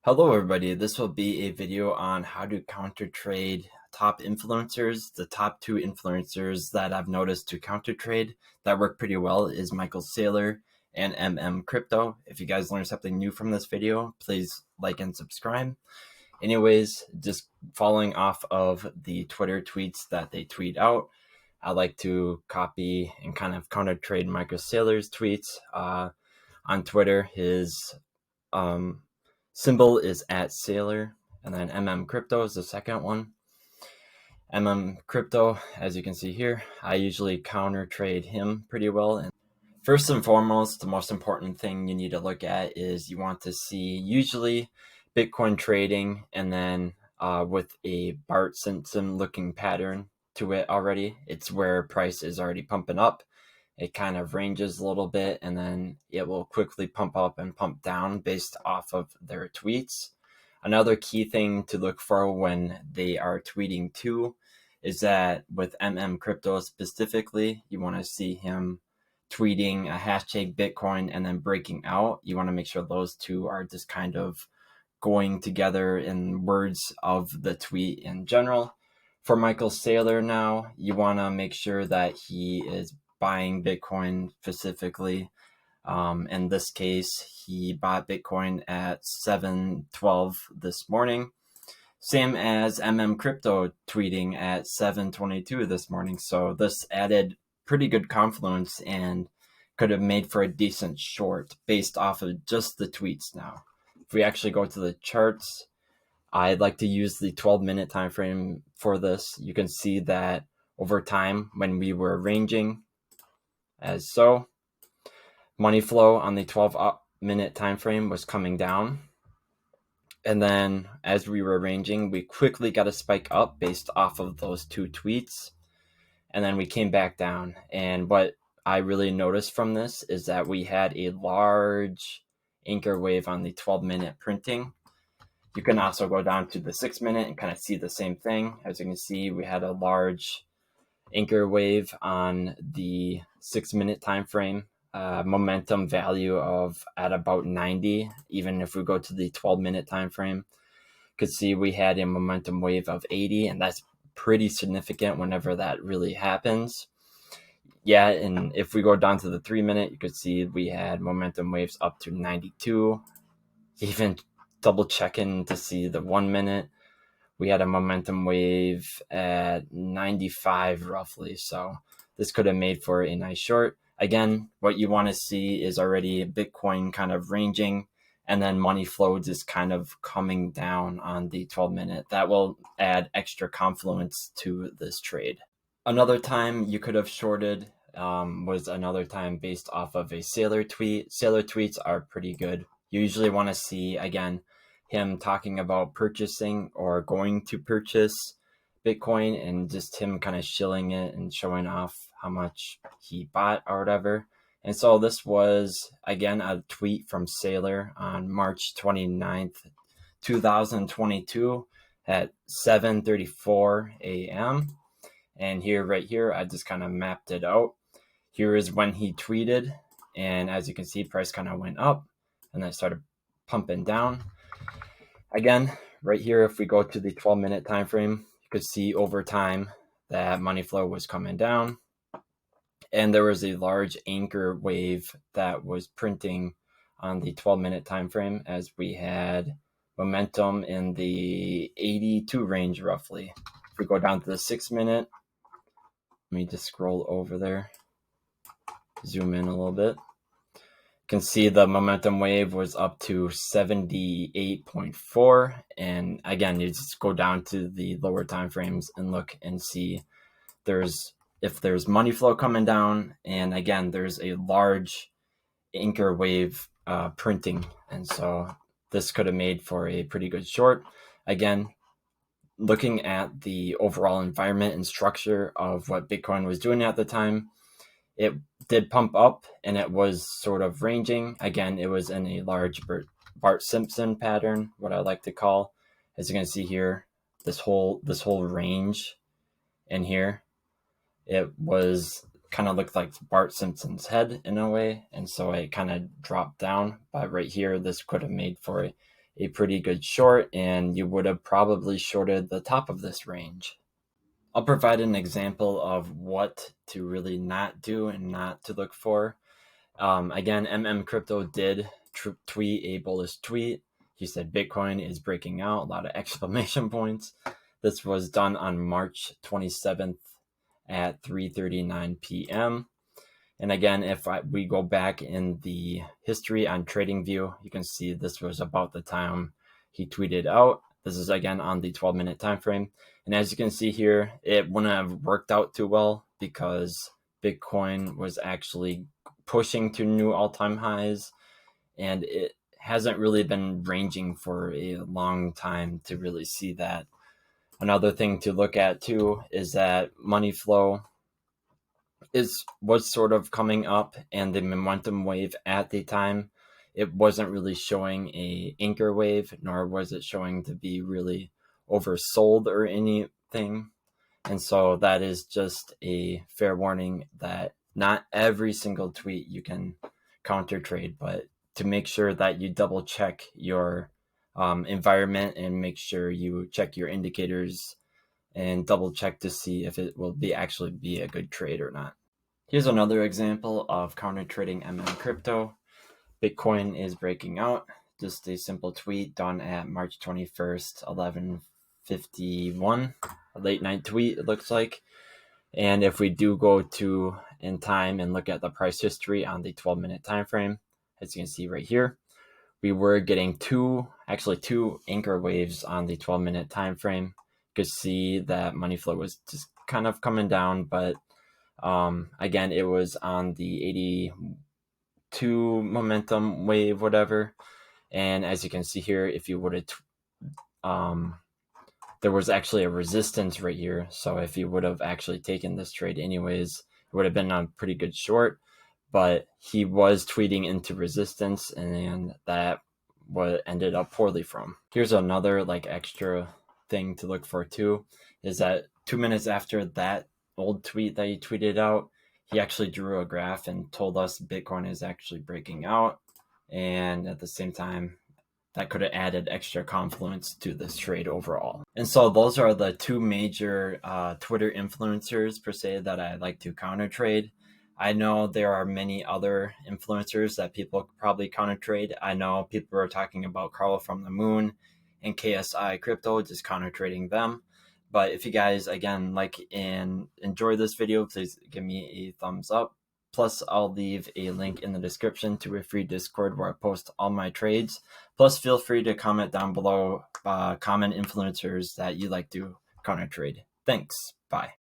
Hello everybody, this will be a video on how to counter trade top influencers. The top two influencers that I've noticed to counter trade that work pretty well is Saylor and MMCrypto. If you guys learned something new from this video, please like and subscribe. Anyways, just following off of the Twitter tweets that they tweet out, I like to copy and kind of counter trade Saylor's tweets. On Twitter, his symbol is at Saylor, and then MMCrypto is the second one. MMCrypto, as you can see here, I usually counter trade him pretty well. And first and foremost, the most important thing you need to look at is you want to see usually Bitcoin trading, and then with a Bart Simpson looking pattern to it already. It's where price is already pumping up. It kind of ranges a little bit, and then it will quickly pump up and pump down based off of their tweets. Another key thing to look for when they are tweeting too is that with MMCrypto specifically, you want to see him tweeting a hashtag Bitcoin and then breaking out. You want to make sure those two are just kind of going together in words of the tweet in general. For Saylor now, you want to make sure that he is buying Bitcoin specifically. In this case, he bought Bitcoin at 7:12 this morning, same as MMCrypto tweeting at 7:22 this morning. So this added pretty good confluence and could have made for a decent short based off of just the tweets. Now, if we actually go to the charts, I'd like to use the 12-minute time frame for this. You can see that over time, when we were ranging as so, money flow on the 12-minute time frame was coming down, and then as we were ranging, we quickly got a spike up based off of those two tweets, and then we came back down. And what I really noticed from this is that we had a large anchor wave on the 12-minute printing. You can also go down to the 6-minute and kind of see the same thing. As you can see, we had a large anchor wave on the 6-minute time frame, momentum value of at about 90. Even if we go to the 12-minute time frame, you could see we had a momentum wave of 80, and that's pretty significant whenever that really happens. Yeah, and if we go down to the 3-minute, you could see we had momentum waves up to 92. Even double checking to see the 1-minute, we had a momentum wave at 95 roughly. So this could have made for a nice short. Again, what you want to see is already Bitcoin kind of ranging, and then money flow just kind of coming down on the 12-minute. That will add extra confluence to this trade. Another time you could have shorted was another time based off of a Saylor tweet. Saylor tweets are pretty good. You usually want to see, again, him talking about purchasing or going to purchase Bitcoin, and just him kind of shilling it and showing off how much he bought or whatever. And so this was, again, a tweet from Saylor on March 29th, 2022 at 7:34 a.m. And here, right here, I just kind of mapped it out. Here is when he tweeted, and as you can see, price kind of went up and then started pumping down. Again, right here, if we go to the 12-minute time frame, you could see over time that money flow was coming down, and there was a large anchor wave that was printing on the 12-minute time frame, as we had momentum in the 82 range roughly. If we go down to the 6-minute, let me just scroll over there, zoom in a little bit. You can see the momentum wave was up to 78.4, and again, you just go down to the lower time frames and look and see if there's money flow coming down, and again, there's a large anchor wave printing, and so this could have made for a pretty good short. Again, looking at the overall environment and structure of what Bitcoin was doing at the time, it did pump up and it was sort of ranging. Again, it was in a large Bart Simpson pattern, what I like to call. As you can see here, this whole range in here, it was kind of looked like Bart Simpson's head in a way, and so it kind of dropped down. But right here, this could have made for a pretty good short, and you would have probably shorted the top of this range. I'll provide an example of what to really not do and not to look for. Again, MMCrypto did tweet a bullish tweet. He said Bitcoin is breaking out, a lot of exclamation points. This was done on March 27th at 3:39 p.m. And again, if we go back in the history on TradingView, you can see this was about the time he tweeted out. This is again on the 12-minute time frame. And as you can see here, it wouldn't have worked out too well because Bitcoin was actually pushing to new all-time highs, and it hasn't really been ranging for a long time to really see that. Another thing to look at too is that money flow was sort of coming up, and the momentum wave at the time, it wasn't really showing a anchor wave, nor was it showing to be really oversold or anything. And so that is just a fair warning that not every single tweet you can counter trade, but to make sure that you double check your environment and make sure you check your indicators and double check to see if it will actually be a good trade or not. Here's another example of counter trading MMCrypto. Bitcoin is breaking out. Just a simple tweet done at March 21st, 11:51. A late night tweet, it looks like. And if we do go to in time and look at the price history on the 12-minute time frame, as you can see right here, we were getting two anchor waves on the 12-minute time frame. You could see that money flow was just kind of coming down, but again, it was on the 82 momentum wave, whatever. And as you can see here, if you would have there was actually a resistance right here. So if you would have actually taken this trade anyways, it would have been a pretty good short, but he was tweeting into resistance, and that what ended up poorly from. Here's another extra thing to look for too, is that 2 minutes after that old tweet that he tweeted out, he actually drew a graph and told us Bitcoin is actually breaking out. And at the same time, that could have added extra confluence to this trade overall. And so those are the two major Twitter influencers per se that I like to counter trade. I know there are many other influencers that people probably counter trade. I know people are talking about Carl from the Moon and KSI Crypto, just counter trading them. But if you guys, again, like and enjoy this video, please give me a thumbs up. Plus, I'll leave a link in the description to a free Discord where I post all my trades. Plus, feel free to comment down below common influencers that you like to counter trade. Thanks. Bye.